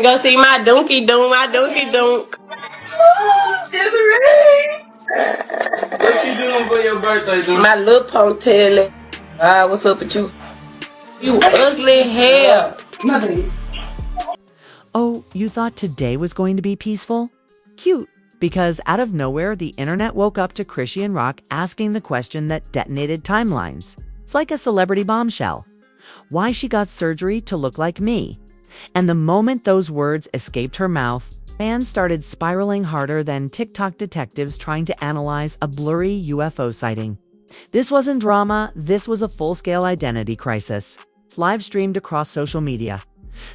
Go see my donkey dunk, my donkey dunk. Desiree! What you doing for your birthday, dude? My little ponytail. What's up with you? You ugly hell. My baby. Oh, you thought today was going to be peaceful? Cute, because out of nowhere, the internet woke up to Chrisean Rock asking the question that detonated timelines. It's like a celebrity bombshell. Why she got surgery to look like me. And the moment those words escaped her mouth, fans started spiraling harder than TikTok detectives trying to analyze a blurry UFO sighting. This wasn't drama, this was a full-scale identity crisis. It's live-streamed across social media.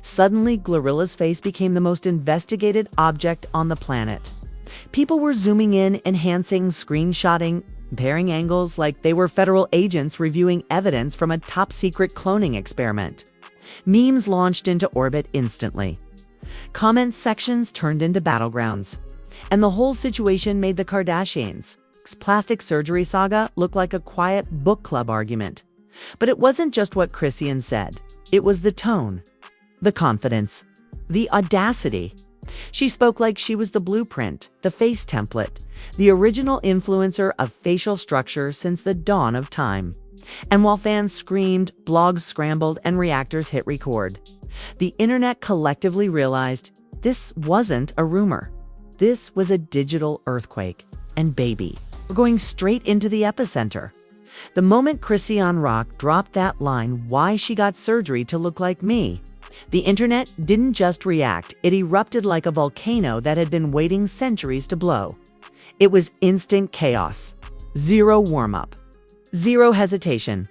Suddenly, GloRilla's face became the most investigated object on the planet. People were zooming in, enhancing, screenshotting, comparing angles like they were federal agents reviewing evidence from a top-secret cloning experiment. Memes launched into orbit instantly. Comment sections turned into battlegrounds. And the whole situation made the Kardashians' plastic surgery saga look like a quiet book club argument. But it wasn't just what Chrisean said. It was the tone, the confidence, the audacity. She spoke like she was the blueprint, the face template, the original influencer of facial structure since the dawn of time. And while fans screamed, blogs scrambled, and reactors hit record, the internet collectively realized this wasn't a rumor. This was a digital earthquake. And baby, we're going straight into the epicenter. The moment Chrisean Rock dropped that line, why she got surgery to look like me, the internet didn't just react, it erupted like a volcano that had been waiting centuries to blow. It was instant chaos. Zero warm-up. Zero hesitation.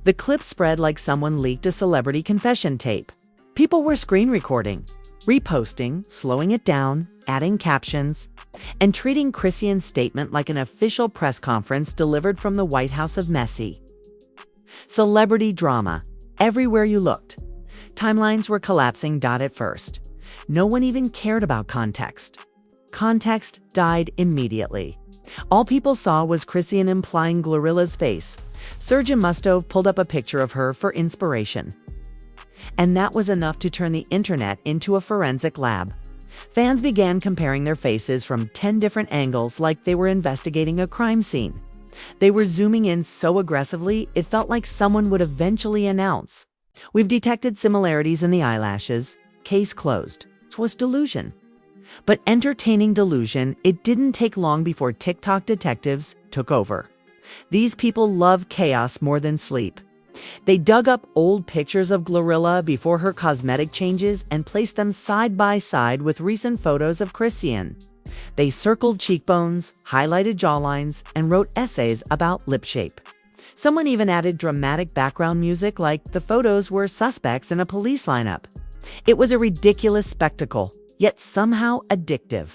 The clip spread like someone leaked a celebrity confession tape. People were screen recording, reposting, slowing it down, adding captions, and treating Chrisean's statement like an official press conference delivered from the White House of Messy. Celebrity drama. Everywhere you looked. Timelines were collapsing. At first, no one even cared about context. Context died immediately. All people saw was Chrisean implying GloRilla's face. Sergio Mustov pulled up a picture of her for inspiration. And that was enough to turn the internet into a forensic lab. Fans began comparing their faces from 10 different angles like they were investigating a crime scene. They were zooming in so aggressively, it felt like someone would eventually announce, "We've detected similarities in the eyelashes. Case closed." It was delusion. But entertaining delusion, it didn't take long before TikTok detectives took over. These people love chaos more than sleep. They dug up old pictures of GloRilla before her cosmetic changes and placed them side by side with recent photos of Chrisean. They circled cheekbones, highlighted jawlines, and wrote essays about lip shape. Someone even added dramatic background music like the photos were suspects in a police lineup. It was a ridiculous spectacle, yet somehow addictive.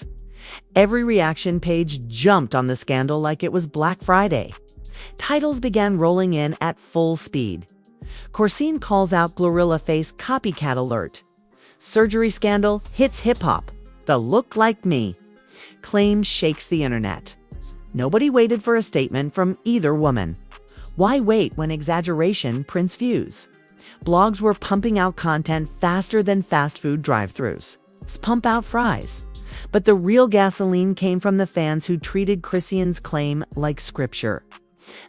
Every reaction page jumped on the scandal like it was Black Friday. Titles began rolling in at full speed. Chrisean calls out GloRilla face copycat alert. Surgery scandal hits hip-hop. The look like me. Claim shakes the internet. Nobody waited for a statement from either woman. Why wait when exaggeration prints views? Blogs were pumping out content faster than fast food drive-thrus. Pump out fries. But the real gasoline came from the fans who treated Chrisean's claim like scripture.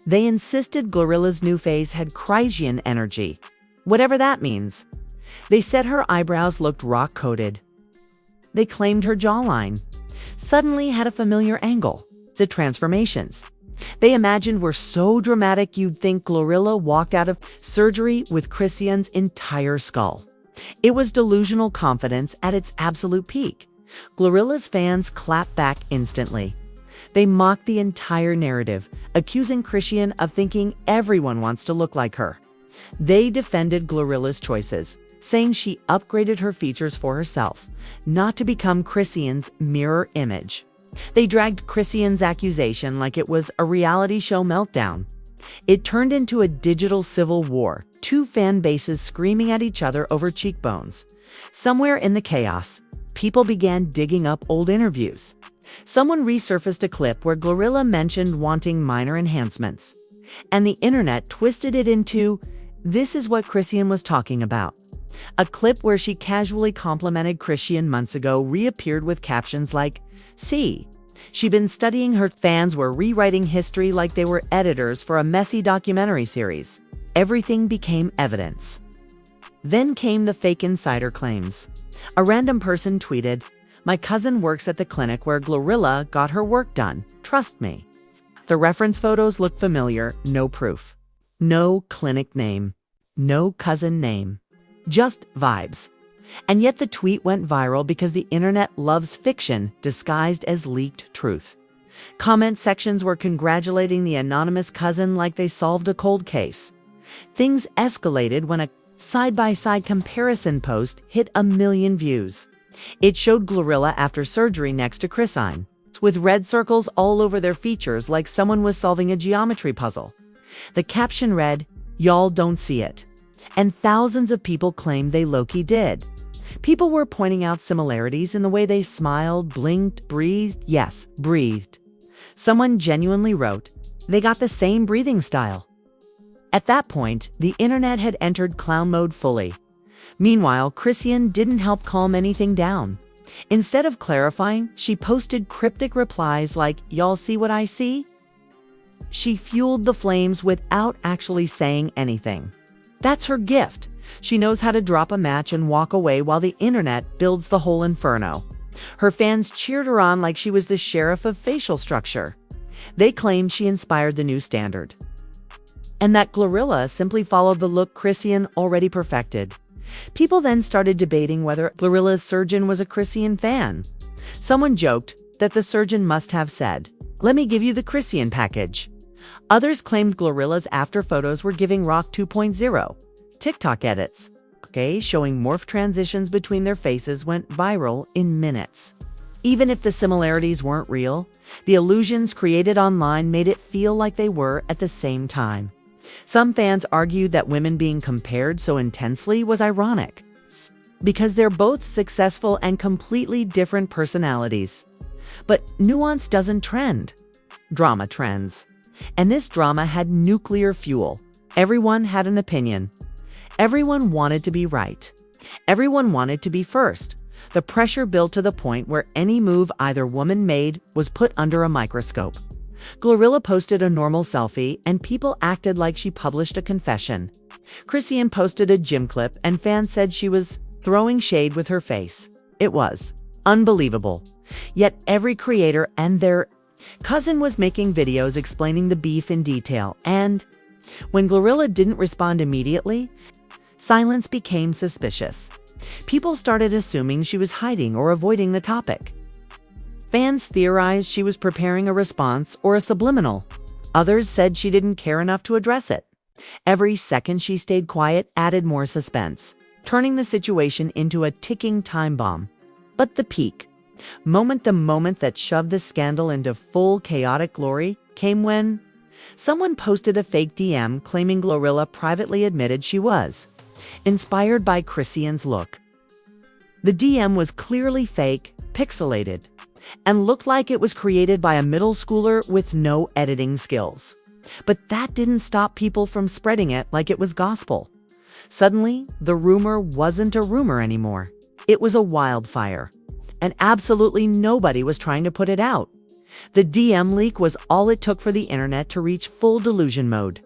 They insisted GloRilla's new face had Chrisean energy, whatever that means. They said her eyebrows looked rock-coated. They claimed her jawline suddenly had a familiar angle. The transformations they imagined were so dramatic you'd think GloRilla walked out of surgery with Chrisean's entire skull. It was delusional confidence at its absolute peak. GloRilla's fans clapped back instantly. They mocked the entire narrative, accusing Chrisean of thinking everyone wants to look like her. They defended GloRilla's choices, saying she upgraded her features for herself, not to become Chrisean's mirror image. They dragged Chrisean's accusation like it was a reality show meltdown. It turned into a digital civil war, two fan bases screaming at each other over cheekbones. Somewhere in the chaos, people began digging up old interviews. Someone resurfaced a clip where GloRilla mentioned wanting minor enhancements. And the internet twisted it into, "This is what Chrisean was talking about." A clip where she casually complimented Chrisean months ago reappeared with captions like, "See, she'd been studying her." Fans were rewriting history like they were editors for a messy documentary series. Everything became evidence. Then came the fake insider claims. A random person tweeted, "My cousin works at the clinic where GloRilla got her work done. Trust me." The reference photos looked familiar, no proof. No clinic name. No cousin name. Just vibes. And yet the tweet went viral because the internet loves fiction disguised as leaked truth. Comment sections were congratulating the anonymous cousin like they solved a cold case. Things escalated when a side-by-side comparison post hit 1 million views. It showed GloRilla after surgery next to Chrisean, with red circles all over their features like someone was solving a geometry puzzle. The caption read, "Y'all don't see it." And thousands of people claimed they low-key did. People were pointing out similarities in the way they smiled, blinked, breathed. Yes, breathed. Someone genuinely wrote, "They got the same breathing style." At that point, the internet had entered clown mode fully. Meanwhile, Chrisean didn't help calm anything down. Instead of clarifying, she posted cryptic replies like, "Y'all see what I see?" She fueled the flames without actually saying anything. That's her gift. She knows how to drop a match and walk away while the internet builds the whole inferno. Her fans cheered her on like she was the sheriff of facial structure. They claimed she inspired the new standard, and that GloRilla simply followed the look Chrisean already perfected. People then started debating whether GloRilla's surgeon was a Chrisean fan. Someone joked that the surgeon must have said, "Let me give you the Chrisean package." Others claimed GloRilla's after photos were giving Rock 2.0. TikTok edits, showing morph transitions between their faces went viral in minutes. Even if the similarities weren't real, the illusions created online made it feel like they were at the same time. Some fans argued that women being compared so intensely was ironic, because they're both successful and completely different personalities. But nuance doesn't trend. Drama trends. And this drama had nuclear fuel. Everyone had an opinion. Everyone wanted to be right. Everyone wanted to be first. The pressure built to the point where any move either woman made was put under a microscope. GloRilla posted a normal selfie and people acted like she published a confession. Chrisean posted a gym clip and fans said she was throwing shade with her face. It was unbelievable. Yet every creator and their cousin was making videos explaining the beef in detail, and when GloRilla didn't respond immediately, silence became suspicious. People started assuming she was hiding or avoiding the topic. Fans theorized she was preparing a response or a subliminal. Others said she didn't care enough to address it. Every second she stayed quiet added more suspense, turning the situation into a ticking time bomb. But the peak, the moment that shoved the scandal into full chaotic glory, came when someone posted a fake DM claiming GloRilla privately admitted she was inspired by Chrisean's look. The DM was clearly fake, pixelated, and looked like it was created by a middle schooler with no editing skills. But that didn't stop people from spreading it like it was gospel. Suddenly, the rumor wasn't a rumor anymore. It was a wildfire. And absolutely nobody was trying to put it out. The DM leak was all it took for the internet to reach full delusion mode.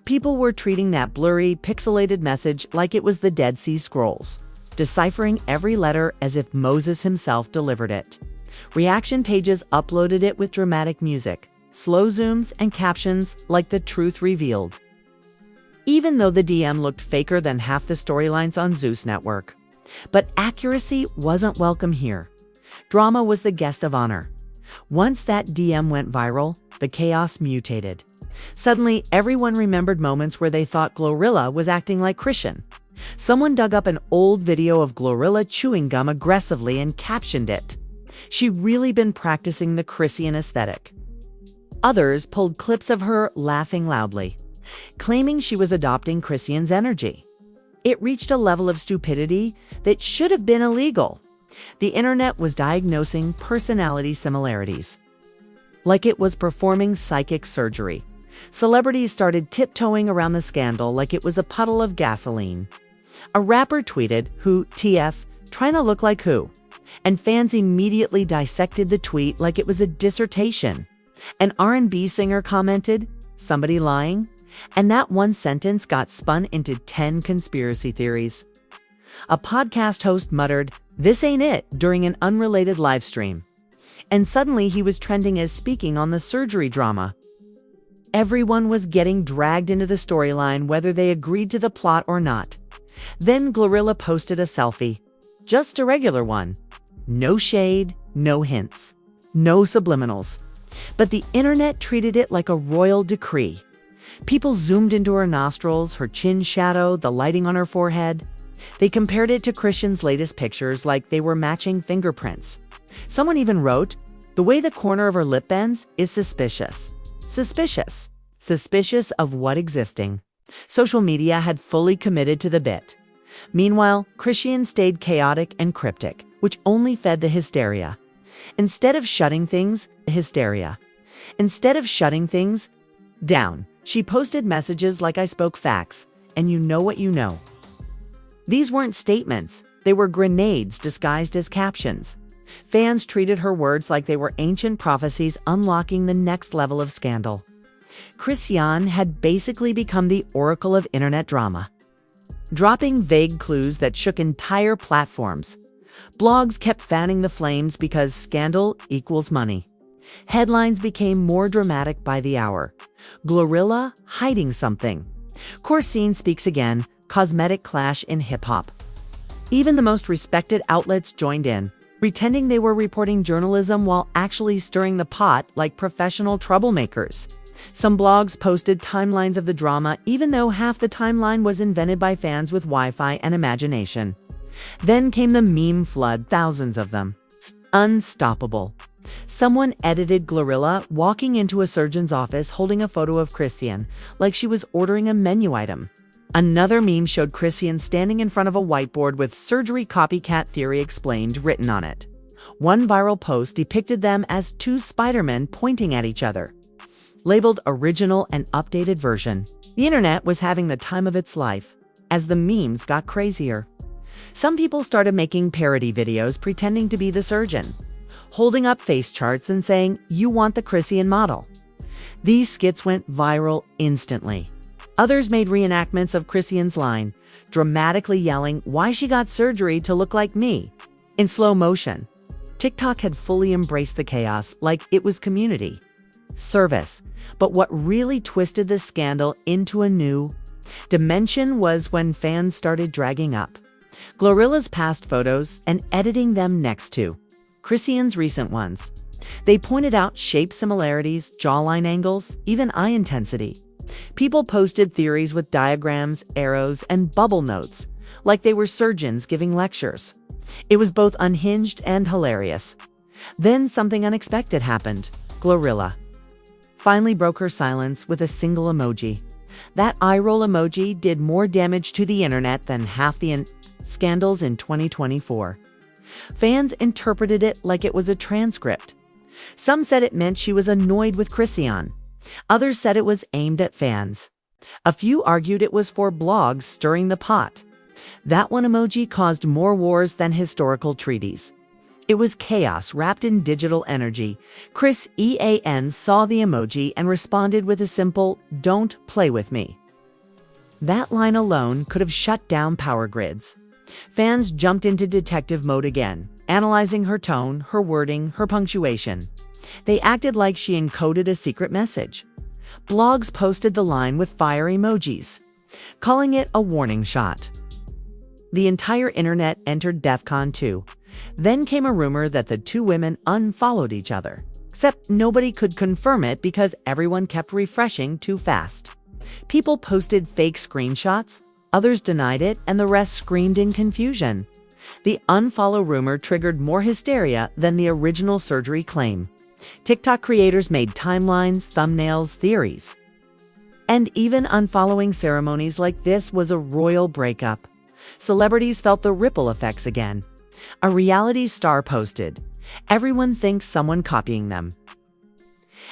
People were treating that blurry, pixelated message like it was the Dead Sea Scrolls, deciphering every letter as if Moses himself delivered it. Reaction pages uploaded it with dramatic music, slow zooms, and captions like the truth revealed. Even though the DM looked faker than half the storylines on Zeus Network. But accuracy wasn't welcome here. Drama was the guest of honor. Once that DM went viral, the chaos mutated. Suddenly, everyone remembered moments where they thought GloRilla was acting like Chrisean. Someone dug up an old video of GloRilla chewing gum aggressively and captioned it, "She'd really been practicing the Chrisean aesthetic." Others pulled clips of her laughing loudly, claiming she was adopting Chrisean's energy. It reached a level of stupidity that should have been illegal. The internet was diagnosing personality similarities, like it was performing psychic surgery. Celebrities started tiptoeing around the scandal like it was a puddle of gasoline. A rapper tweeted, "Who TF, trying to look like who?" And fans immediately dissected the tweet like it was a dissertation. An R&B singer commented, "Somebody lying?" And that one sentence got spun into 10 conspiracy theories. A podcast host muttered, "This ain't it," during an unrelated live stream. And suddenly he was trending as speaking on the surgery drama. Everyone was getting dragged into the storyline whether they agreed to the plot or not. Then GloRilla posted a selfie. Just a regular one. No shade, no hints, no subliminals. But the internet treated it like a royal decree. People zoomed into her nostrils, her chin shadow, the lighting on her forehead. They compared it to Chrisean's latest pictures like they were matching fingerprints. Someone even wrote, "The way the corner of her lip bends is suspicious." Suspicious. Suspicious of what existing? Social media had fully committed to the bit. Meanwhile, Chrisean stayed chaotic and cryptic, which only fed the hysteria. Instead of shutting things down, she posted messages like, "I spoke facts, and you know what you know." These weren't statements, they were grenades disguised as captions. Fans treated her words like they were ancient prophecies unlocking the next level of scandal. Chrisean had basically become the oracle of internet drama, dropping vague clues that shook entire platforms. Blogs kept fanning the flames because scandal equals money. Headlines became more dramatic by the hour. GloRilla hiding something. Chrisean speaks again, cosmetic clash in hip-hop. Even the most respected outlets joined in, pretending they were reporting journalism while actually stirring the pot like professional troublemakers. Some blogs posted timelines of the drama, even though half the timeline was invented by fans with Wi-Fi and imagination. Then came the meme flood, thousands of them. Unstoppable. Someone edited GloRilla walking into a surgeon's office holding a photo of Chrisean, like she was ordering a menu item. Another meme showed Chrisean standing in front of a whiteboard with "Surgery Copycat Theory Explained" written on it. One viral post depicted them as two Spider-Men pointing at each other. Labeled original and updated version, the internet was having the time of its life, as the memes got crazier. Some people started making parody videos pretending to be the surgeon, holding up face charts and saying, "You want the Chrisean model." These skits went viral instantly. Others made reenactments of Chrisean's line, dramatically yelling why she got surgery to look like me, in slow motion. TikTok had fully embraced the chaos like it was community service. But what really twisted the scandal into a new dimension was when fans started dragging up GloRilla's past photos and editing them next to Chrisean's recent ones. They pointed out shape similarities, jawline angles, even eye intensity. People posted theories with diagrams, arrows, and bubble notes, like they were surgeons giving lectures. It was both unhinged and hilarious. Then something unexpected happened. GloRilla finally broke her silence with a single emoji. That eye roll emoji did more damage to the internet than half the scandals in 2024. Fans interpreted it like it was a transcript. Some said it meant she was annoyed with Chrisean. Others said it was aimed at fans. A few argued it was for blogs stirring the pot. That one emoji caused more wars than historical treaties. It was chaos wrapped in digital energy. Chrisean saw the emoji and responded with a simple, "Don't play with me." That line alone could have shut down power grids. Fans jumped into detective mode again, analyzing her tone, her wording, her punctuation. They acted like she encoded a secret message. Blogs posted the line with fire emojis, calling it a warning shot. The entire internet entered DEFCON 2. Then came a rumor that the two women unfollowed each other, except nobody could confirm it because everyone kept refreshing too fast. People posted fake screenshots, others denied it, and the rest screamed in confusion. The unfollow rumor triggered more hysteria than the original surgery claim. TikTok creators made timelines, thumbnails, theories. And even unfollowing ceremonies like this was a royal breakup. Celebrities felt the ripple effects again. A reality star posted, "Everyone thinks someone copying them."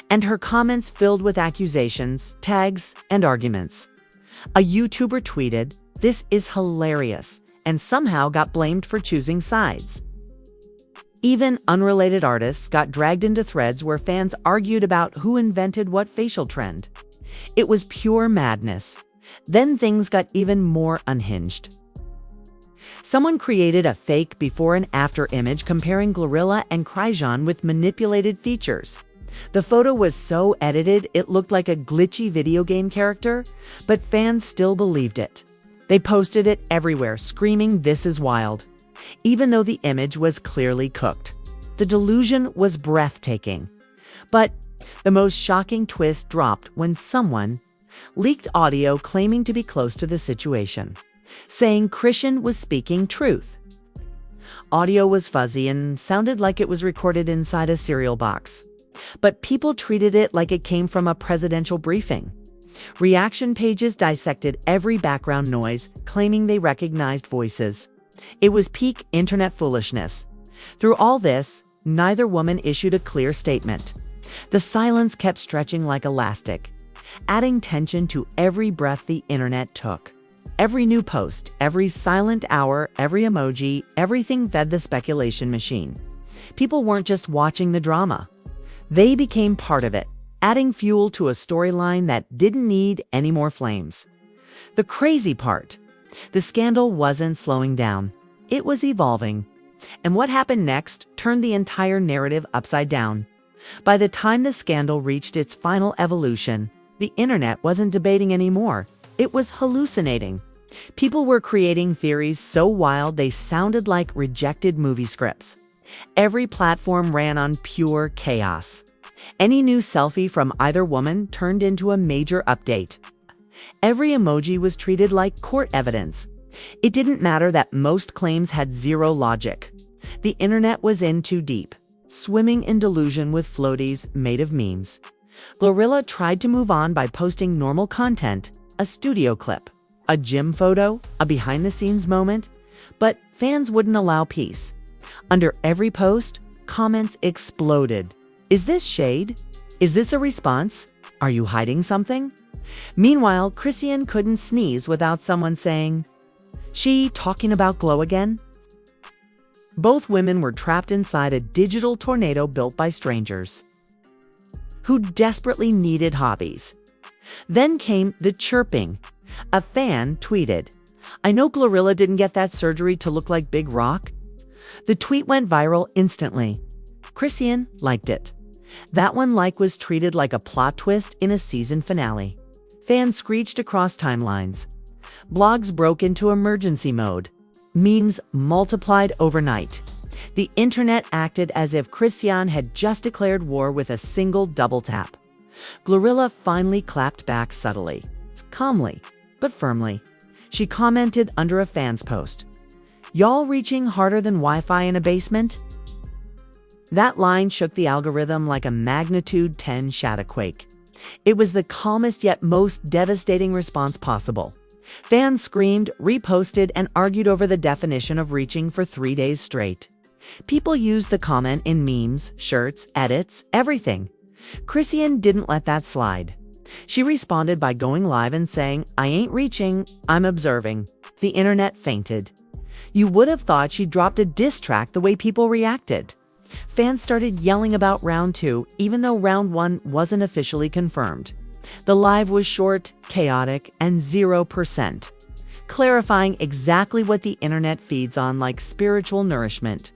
And her comments filled with accusations, tags, and arguments. A YouTuber tweeted, This is hilarious, and somehow got blamed for choosing sides. Even unrelated artists got dragged into threads where fans argued about who invented what facial trend. It was pure madness. Then things got even more unhinged. Someone created a fake before and after image comparing GloRilla and Chrisean with manipulated features. The photo was so edited it looked like a glitchy video game character, but fans still believed it. They posted it everywhere, screaming, "This is wild," even though the image was clearly cooked. The delusion was breathtaking. But the most shocking twist dropped when someone leaked audio claiming to be close to the situation, saying Chrisean was speaking truth. Audio was fuzzy and sounded like it was recorded inside a cereal box, but people treated it like it came from a presidential briefing. Reaction pages dissected every background noise, claiming they recognized voices. It was peak internet foolishness. Through all this, neither woman issued a clear statement. The silence kept stretching like elastic, adding tension to every breath the internet took. Every new post, every silent hour, every emoji, everything fed the speculation machine. People weren't just watching the drama. They became part of it, adding fuel to a storyline that didn't need any more flames. The crazy part, the scandal wasn't slowing down. It was evolving. And what happened next turned the entire narrative upside down. By the time the scandal reached its final evolution, the internet wasn't debating anymore. It was hallucinating. People were creating theories so wild they sounded like rejected movie scripts. Every platform ran on pure chaos. Any new selfie from either woman turned into a major update. Every emoji was treated like court evidence. It didn't matter that most claims had zero logic. The internet was in too deep, swimming in delusion with floaties made of memes. GloRilla tried to move on by posting normal content, a studio clip, a gym photo, a behind-the-scenes moment, but fans wouldn't allow peace. Under every post, comments exploded. Is this shade? Is this a response? Are you hiding something? Meanwhile, Chrisean couldn't sneeze without someone saying, "She talking about glow again?" Both women were trapped inside a digital tornado built by strangers who desperately needed hobbies. Then came the chirping. A fan tweeted, "I know GloRilla didn't get that surgery to look like Big Rock." The tweet went viral instantly. Chrisean liked it. That one like was treated like a plot twist in a season finale. Fans screeched across timelines. Blogs broke into emergency mode. Memes multiplied overnight. The internet acted as if Chrisean had just declared war with a single double tap. GloRilla finally clapped back subtly, calmly, but firmly. She commented under a fan's post, "Y'all reaching harder than Wi-Fi in a basement?" That line shook the algorithm like a magnitude 10 shadowquake. It was the calmest yet most devastating response possible. Fans screamed, reposted, and argued over the definition of reaching for 3 days straight. People used the comment in memes, shirts, edits, everything. Chrisean didn't let that slide. She responded by going live and saying, "I ain't reaching, I'm observing." The internet fainted. You would have thought she dropped a diss track the way people reacted. Fans started yelling about round 2, even though round 1 wasn't officially confirmed. The live was short, chaotic, and 0%, clarifying exactly what the internet feeds on like spiritual nourishment.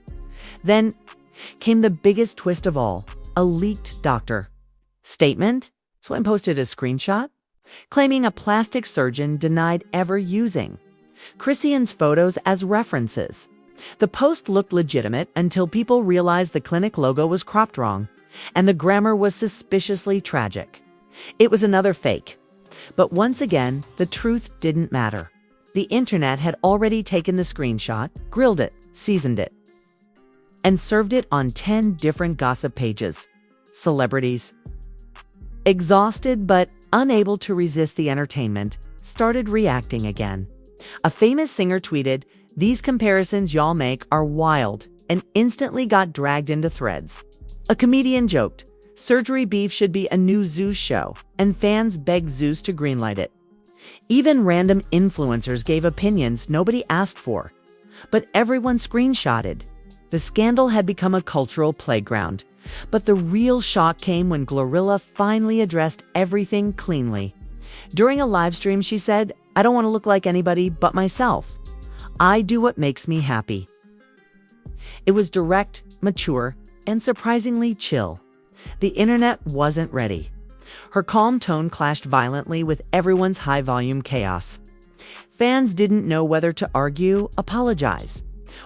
Then came the biggest twist of all, a leaked doctor statement. Someone posted a screenshot claiming a plastic surgeon denied ever using Chrisean's photos as references. The post looked legitimate until people realized the clinic logo was cropped wrong, and the grammar was suspiciously tragic. It was another fake. But once again, the truth didn't matter. The internet had already taken the screenshot, grilled it, seasoned it, and served it on 10 different gossip pages. Celebrities, exhausted but unable to resist the entertainment, started reacting again. A famous singer tweeted, "These comparisons y'all make are wild," and instantly got dragged into threads. A comedian joked, "Surgery beef should be a new Zeus show," and fans begged Zeus to greenlight it. Even random influencers gave opinions nobody asked for. But everyone screenshotted. The scandal had become a cultural playground. But the real shock came when GloRilla finally addressed everything cleanly. During a live stream, she said, "I don't want to look like anybody but myself. I do what makes me happy." It was direct, mature, and surprisingly chill. The internet wasn't ready. Her calm tone clashed violently with everyone's high-volume chaos. Fans didn't know whether to argue, apologize,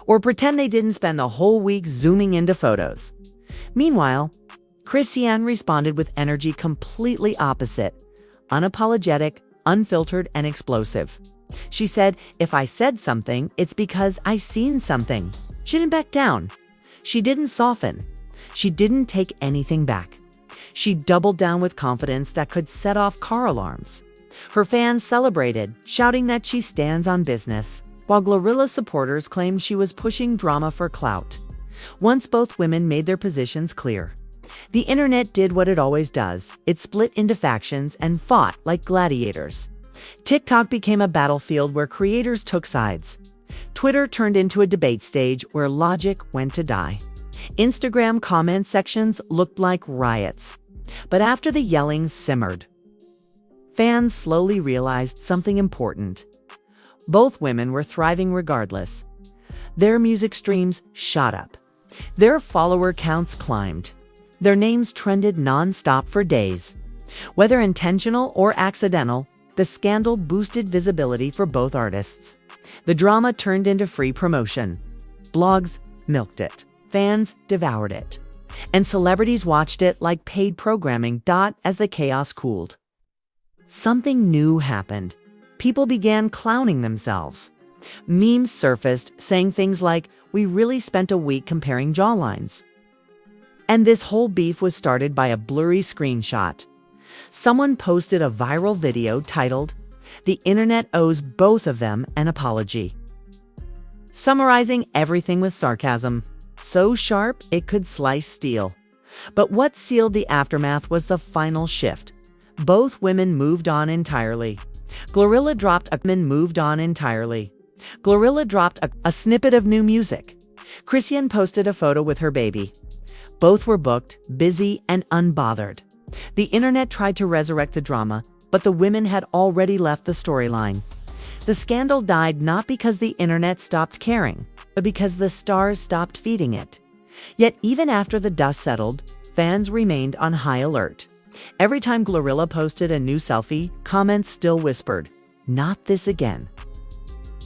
or pretend they didn't spend the whole week zooming into photos. Meanwhile, Chrisean responded with energy completely opposite, unapologetic, unfiltered, and explosive. She said, "If I said something, it's because I seen something." She didn't back down. She didn't soften. She didn't take anything back. She doubled down with confidence that could set off car alarms. Her fans celebrated, shouting that she stands on business, while GloRilla supporters claimed she was pushing drama for clout. Once both women made their positions clear, the internet did what it always does. It split into factions and fought like gladiators. TikTok became a battlefield where creators took sides. Twitter turned into a debate stage where logic went to die. Instagram comment sections looked like riots. But after the yelling simmered, fans slowly realized something important. Both women were thriving regardless. Their music streams shot up. Their follower counts climbed. Their names trended non-stop for days. Whether intentional or accidental, the scandal boosted visibility for both artists. The drama turned into free promotion. Blogs milked it. Fans devoured it. And celebrities watched it like paid programming. As the chaos cooled, something new happened. People began clowning themselves. Memes surfaced saying things like, "We really spent a week comparing jawlines." And this whole beef was started by a blurry screenshot. Someone posted a viral video titled, "The internet owes both of them an apology," summarizing everything with sarcasm. So sharp it could slice steel. But what sealed the aftermath was the final shift. Both women moved on entirely. GloRilla dropped a snippet of new music. Chrisean posted a photo with her baby. Both were booked, busy, and unbothered. The internet tried to resurrect the drama, but the women had already left the storyline. The scandal died not because the internet stopped caring, but because the stars stopped feeding it. Yet even after the dust settled, fans remained on high alert. Every time GloRilla posted a new selfie, comments still whispered, "Not this again."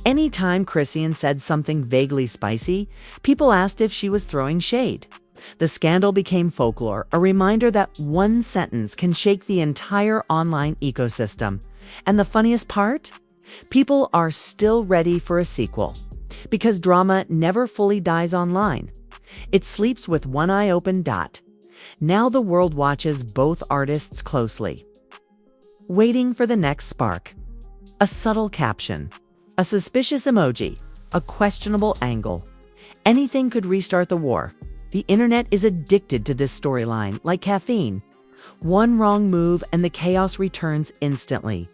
Anytime Chrisean said something vaguely spicy, people asked if she was throwing shade. The scandal became folklore, a reminder that one sentence can shake the entire online ecosystem. And the funniest part? People are still ready for a sequel. Because drama never fully dies online. It sleeps with one eye open. Now the world watches both artists closely, waiting for the next spark. A subtle caption, a suspicious emoji, a questionable angle. Anything could restart the war. The internet is addicted to this storyline, like caffeine. One wrong move and the chaos returns instantly.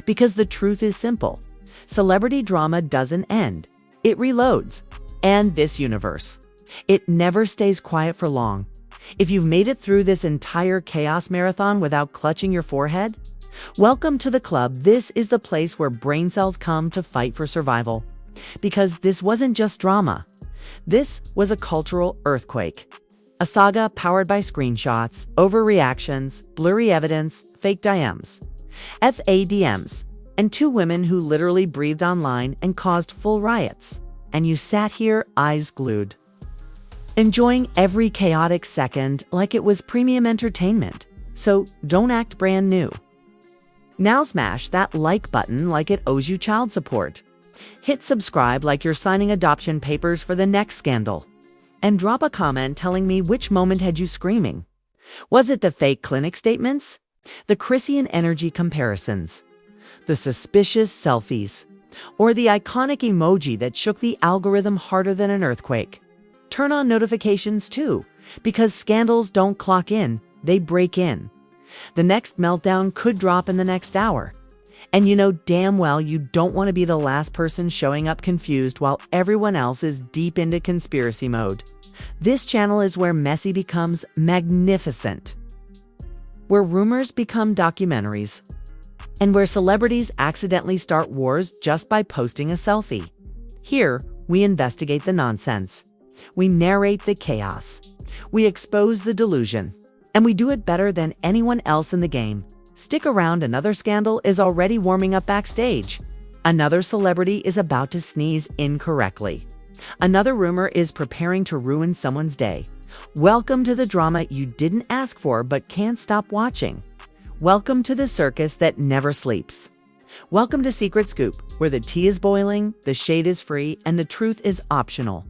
Because the truth is simple. Celebrity drama doesn't end. It reloads. And this universe, it never stays quiet for long. If you've made it through this entire chaos marathon without clutching your forehead, welcome to the club. This is the place where brain cells come to fight for survival. Because this wasn't just drama. This was a cultural earthquake. A saga powered by screenshots, overreactions, blurry evidence, fake FADMs, and two women who literally breathed online and caused full riots. And you sat here, eyes glued, enjoying every chaotic second like it was premium entertainment. So don't act brand new. Now smash that like button like it owes you child support. Hit subscribe like you're signing adoption papers for the next scandal. And drop a comment telling me which moment had you screaming. Was it the fake clinic statements? The Chrisean energy comparisons? The suspicious selfies? Or the iconic emoji that shook the algorithm harder than an earthquake? Turn on notifications too, because scandals don't clock in, they break in. The next meltdown could drop in the next hour. And you know damn well you don't want to be the last person showing up confused while everyone else is deep into conspiracy mode. This channel is where messy becomes magnificent, where rumors become documentaries, and where celebrities accidentally start wars just by posting a selfie. Here, we investigate the nonsense. We narrate the chaos. We expose the delusion. And we do it better than anyone else in the game. Stick around, another scandal is already warming up backstage. Another celebrity is about to sneeze incorrectly. Another rumor is preparing to ruin someone's day. Welcome to the drama you didn't ask for but can't stop watching. Welcome to the circus that never sleeps. Welcome to Secret Scoop, where the tea is boiling, the shade is free, and the truth is optional.